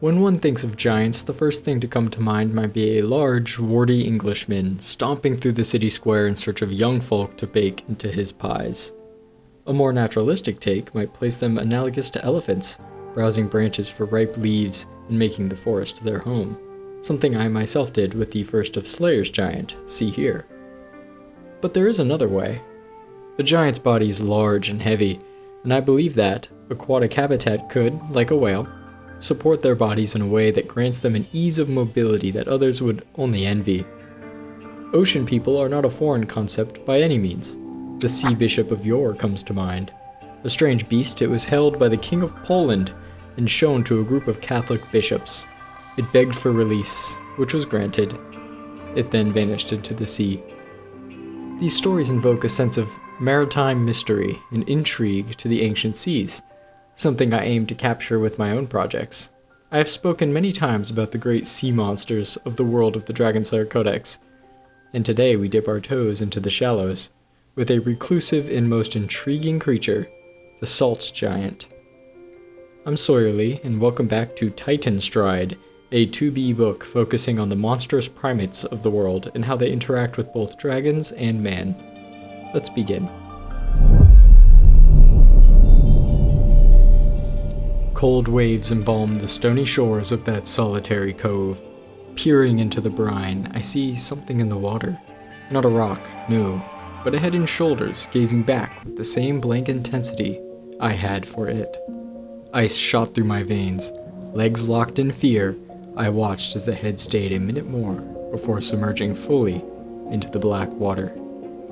When one thinks of giants, the first thing to come to mind might be a large, warty Englishman stomping through the city square in search of young folk to bake into his pies. A more naturalistic take might place them analogous to elephants, browsing branches for ripe leaves and making the forest their home, something I myself did with the first of Slayer's giant, see here. But there is another way. A giant's body is large and heavy, and I believe that aquatic habitat could, like a whale, support their bodies in a way that grants them an ease of mobility that others would only envy. Ocean people are not a foreign concept by any means. The sea bishop of yore comes to mind. A strange beast, it was held by the King of Poland and shown to a group of Catholic bishops. It begged for release, which was granted. It then vanished into the sea. These stories invoke a sense of maritime mystery and intrigue to the ancient seas, something I aim to capture with my own projects. I have spoken many times about the great sea monsters of the world of the Dragonslayer Codex, and today we dip our toes into the shallows, with a reclusive and most intriguing creature, the Salt Giant. I'm Sawyerly, and welcome back to Titanstride, a 2B book focusing on the monstrous primates of the world and how they interact with both dragons and man. Let's begin. Cold waves embalm the stony shores of that solitary cove. Peering into the brine, I see something in the water. Not a rock, no, but a head and shoulders gazing back with the same blank intensity I had for it. Ice shot through my veins. Legs locked in fear, I watched as the head stayed a minute more before submerging fully into the black water.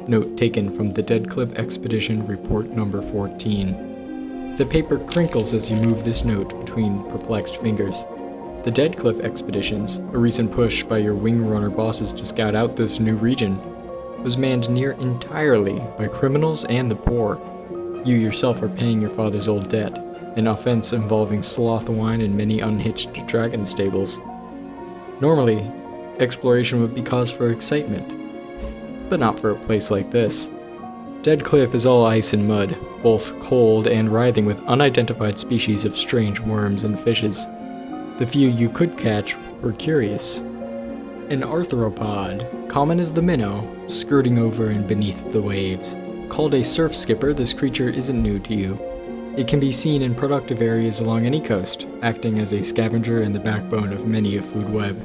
Note taken from the Dead Cliff Expedition Report Number 14. The paper crinkles as you move this note between perplexed fingers. The Dead Cliff Expeditions, a recent push by your wing runner bosses to scout out this new region, was manned near entirely by criminals and the poor. You yourself are paying your father's old debt, an offense involving sloth wine and many unhitched dragon stables. Normally, exploration would be cause for excitement, but not for a place like this. Dead Cliff is all ice and mud, both cold and writhing with unidentified species of strange worms and fishes. The few you could catch were curious. An arthropod, common as the minnow, skirting over and beneath the waves. Called a surf skipper, this creature isn't new to you. It can be seen in productive areas along any coast, acting as a scavenger and the backbone of many a food web.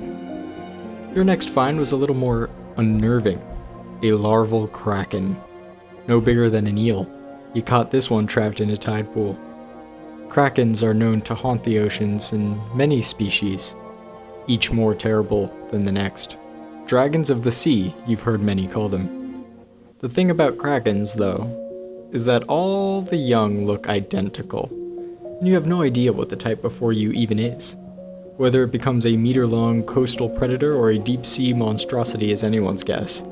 Your next find was a little more unnerving. A larval kraken. No bigger than an eel. You caught this one trapped in a tide pool. Krakens are known to haunt the oceans in many species, each more terrible than the next. Dragons of the sea, you've heard many call them. The thing about krakens, though, is that all the young look identical, and you have no idea what the type before you even is. Whether it becomes a meter-long coastal predator or a deep-sea monstrosity is anyone's guess.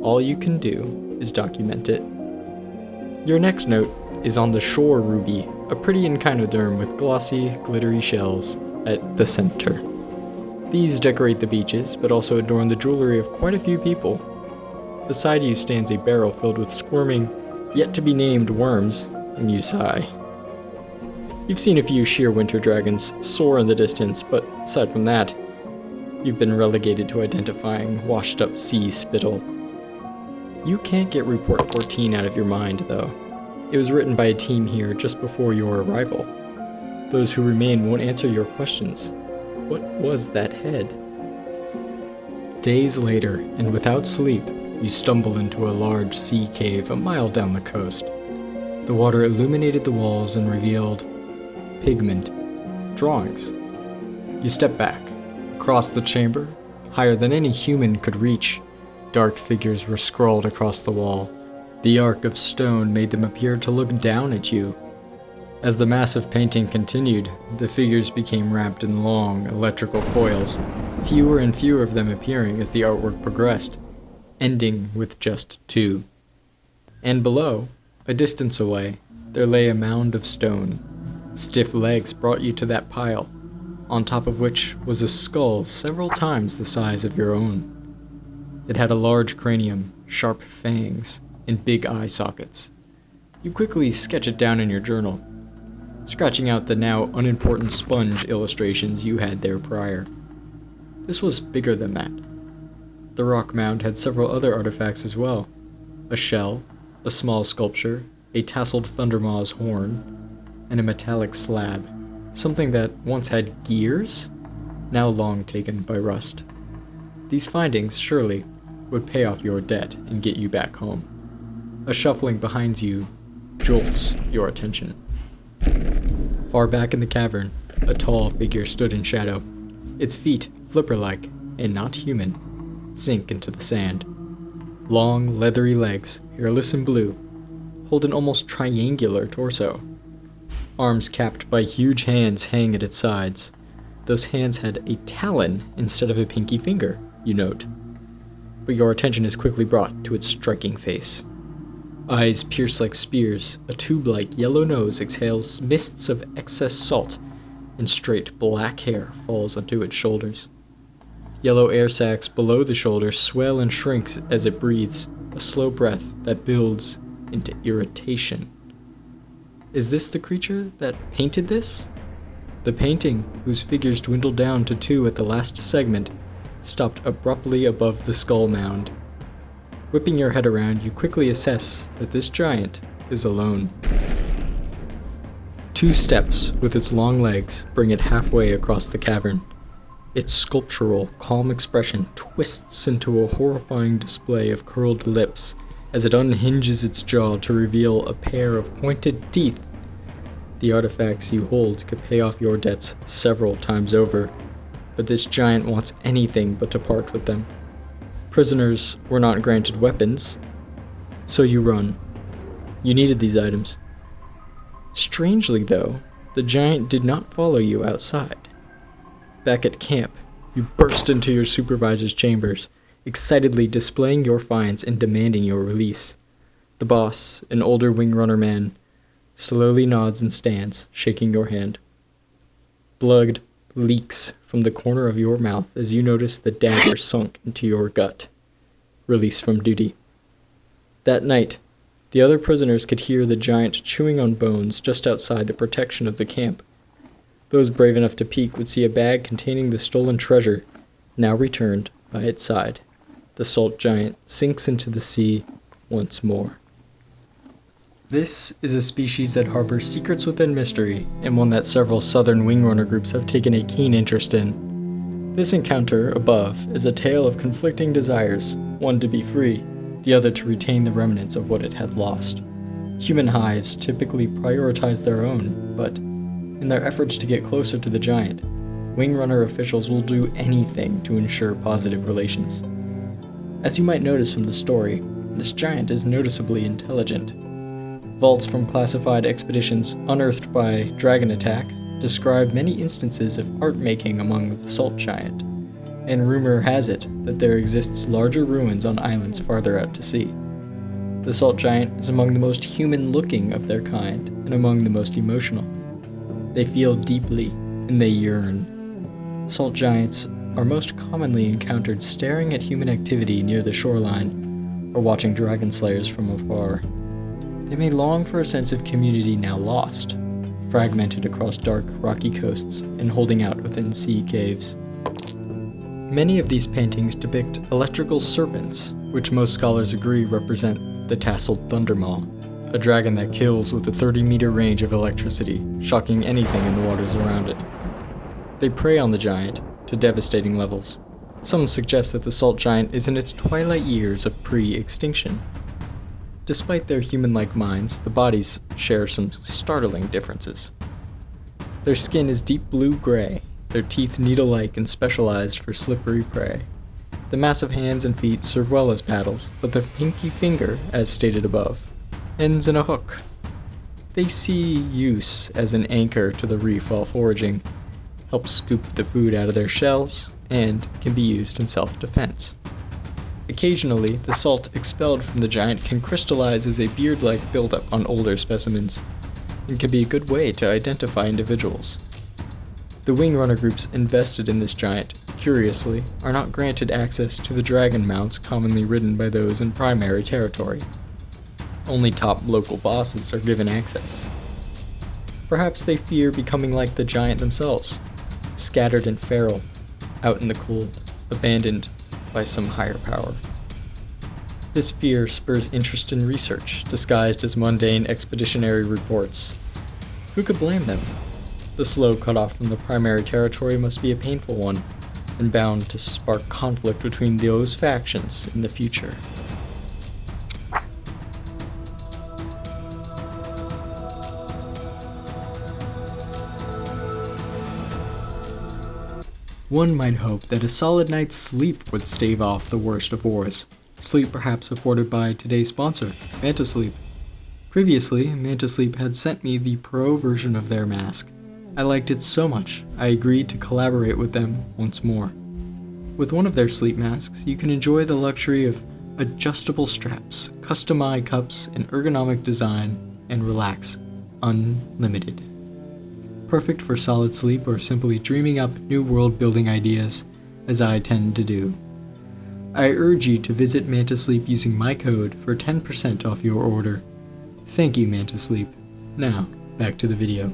All you can do is document it. Your next note is on the shore ruby, a pretty echinoderm with glossy, glittery shells at the center. These decorate the beaches, but also adorn the jewelry of quite a few people. Beside you stands a barrel filled with squirming, yet-to-be-named worms, and you sigh. You've seen a few sheer winter dragons soar in the distance, but aside from that, you've been relegated to identifying washed-up sea spittle. You can't get Report 14 out of your mind, though. It was written by a team here just before your arrival. Those who remain won't answer your questions. What was that head? Days later, and without sleep, you stumble into a large sea cave a mile down the coast. The water illuminated the walls and revealed pigment, drawings. You step back. Across the chamber, higher than any human could reach, dark figures were scrawled across the wall. The arc of stone made them appear to look down at you. As the massive painting continued, the figures became wrapped in long, electrical coils, fewer and fewer of them appearing as the artwork progressed, ending with just 2. And below, a distance away, there lay a mound of stone. Stiff legs brought you to that pile, on top of which was a skull several times the size of your own. It had a large cranium, sharp fangs, and big eye sockets. You quickly sketch it down in your journal. scratching out the now unimportant sponge illustrations you had there prior. This was bigger than that. The rock mound had several other artifacts as well. A shell, a small sculpture, a tasseled thundermaw's horn, and a metallic slab, something that once had gears, now long taken by rust. These findings, surely, would pay off your debt and get you back home. A shuffling behind you jolts your attention. Far back in the cavern, a tall figure stood in shadow. Its feet, flipper-like, and not human, sink into the sand. Long, leathery legs, hairless and blue, hold an almost triangular torso. Arms capped by huge hands hang at its sides. Those hands had a talon instead of a pinky finger, you note. But your attention is quickly brought to its striking face. Eyes pierce like spears, a tube-like yellow nose exhales mists of excess salt, and straight black hair falls onto its shoulders. Yellow air sacs below the shoulders swell and shrink as it breathes, a slow breath that builds into irritation. Is this the creature that painted this? The painting, whose figures dwindled down to 2 at the last segment, stopped abruptly above the skull mound. Whipping your head around, you quickly assess that this giant is alone. 2 steps with its long legs bring it halfway across the cavern. Its sculptural, calm expression twists into a horrifying display of curled lips as it unhinges its jaw to reveal a pair of pointed teeth. The artifacts you hold could pay off your debts several times over, but this giant wants anything but to part with them. Prisoners were not granted weapons, so you run. You needed these items. Strangely, though, the giant did not follow you outside. Back at camp, you burst into your supervisor's chambers, excitedly displaying your finds and demanding your release. The boss, an older wing runner man, slowly nods and stands, shaking your hand. Blood leaks from the corner of your mouth as you notice the dagger sunk into your gut. Release from duty. That night, the other prisoners could hear the giant chewing on bones just outside the protection of the camp. Those brave enough to peek would see a bag containing the stolen treasure, now returned by its side. The salt giant sinks into the sea once more. This is a species that harbors secrets within mystery, and one that several southern wingrunner groups have taken a keen interest in. This encounter, above, is a tale of conflicting desires, one to be free, the other to retain the remnants of what it had lost. Human hives typically prioritize their own, but in their efforts to get closer to the giant, wingrunner officials will do anything to ensure positive relations. As you might notice from the story, this giant is noticeably intelligent. Vaults from classified expeditions unearthed by Dragon Attack describe many instances of art making among the salt giant, and rumor has it that there exists larger ruins on islands farther out to sea. The salt giant is among the most human-looking of their kind, and among the most emotional. They feel deeply, and they yearn. Salt giants are most commonly encountered staring at human activity near the shoreline, or watching dragon slayers from afar. They may long for a sense of community now lost, fragmented across dark, rocky coasts and holding out within sea caves. Many of these paintings depict electrical serpents, which most scholars agree represent the tasseled thundermaw, a dragon that kills with a 30-meter range of electricity, shocking anything in the waters around it. They prey on the giant to devastating levels. Some suggest that the salt giant is in its twilight years of pre-extinction. Despite their human-like minds, the bodies share some startling differences. Their skin is deep blue-gray, their teeth needle-like and specialized for slippery prey. The massive hands and feet serve well as paddles, but the pinky finger, as stated above, ends in a hook. They see use as an anchor to the reef while foraging, help scoop the food out of their shells, and can be used in self-defense. Occasionally, the salt expelled from the giant can crystallize as a beard-like buildup on older specimens, and can be a good way to identify individuals. The wingrunner groups invested in this giant, curiously, are not granted access to the dragon mounts commonly ridden by those in primary territory. Only top local bosses are given access. Perhaps they fear becoming like the giant themselves, scattered and feral, out in the cold, abandoned by some higher power. This fear spurs interest in research, disguised as mundane expeditionary reports. Who could blame them? The slow cutoff from the primary territory must be a painful one, and bound to spark conflict between those factions in the future. One might hope that a solid night's sleep would stave off the worst of wars. Sleep perhaps afforded by today's sponsor, MantaSleep. Previously, MantaSleep had sent me the pro version of their mask. I liked it so much, I agreed to collaborate with them once more. With one of their sleep masks, you can enjoy the luxury of adjustable straps, custom eye cups, and ergonomic design, and relax unlimited. Perfect for solid sleep or simply dreaming up new world-building ideas, as I tend to do. I urge you to visit MantaSleep using my code for 10% off your order. Thank you, MantaSleep. Now, back to the video.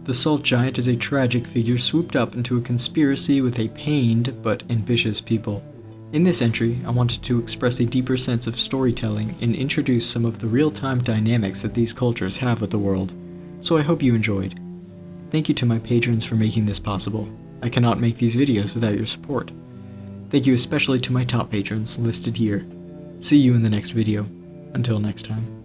The Salt Giant is a tragic figure swooped up into a conspiracy with a pained but ambitious people. In this entry, I wanted to express a deeper sense of storytelling and introduce some of the real-time dynamics that these cultures have with the world, so I hope you enjoyed. Thank you to my patrons for making this possible. I cannot make these videos without your support. Thank you especially to my top patrons listed here. See you in the next video. Until next time.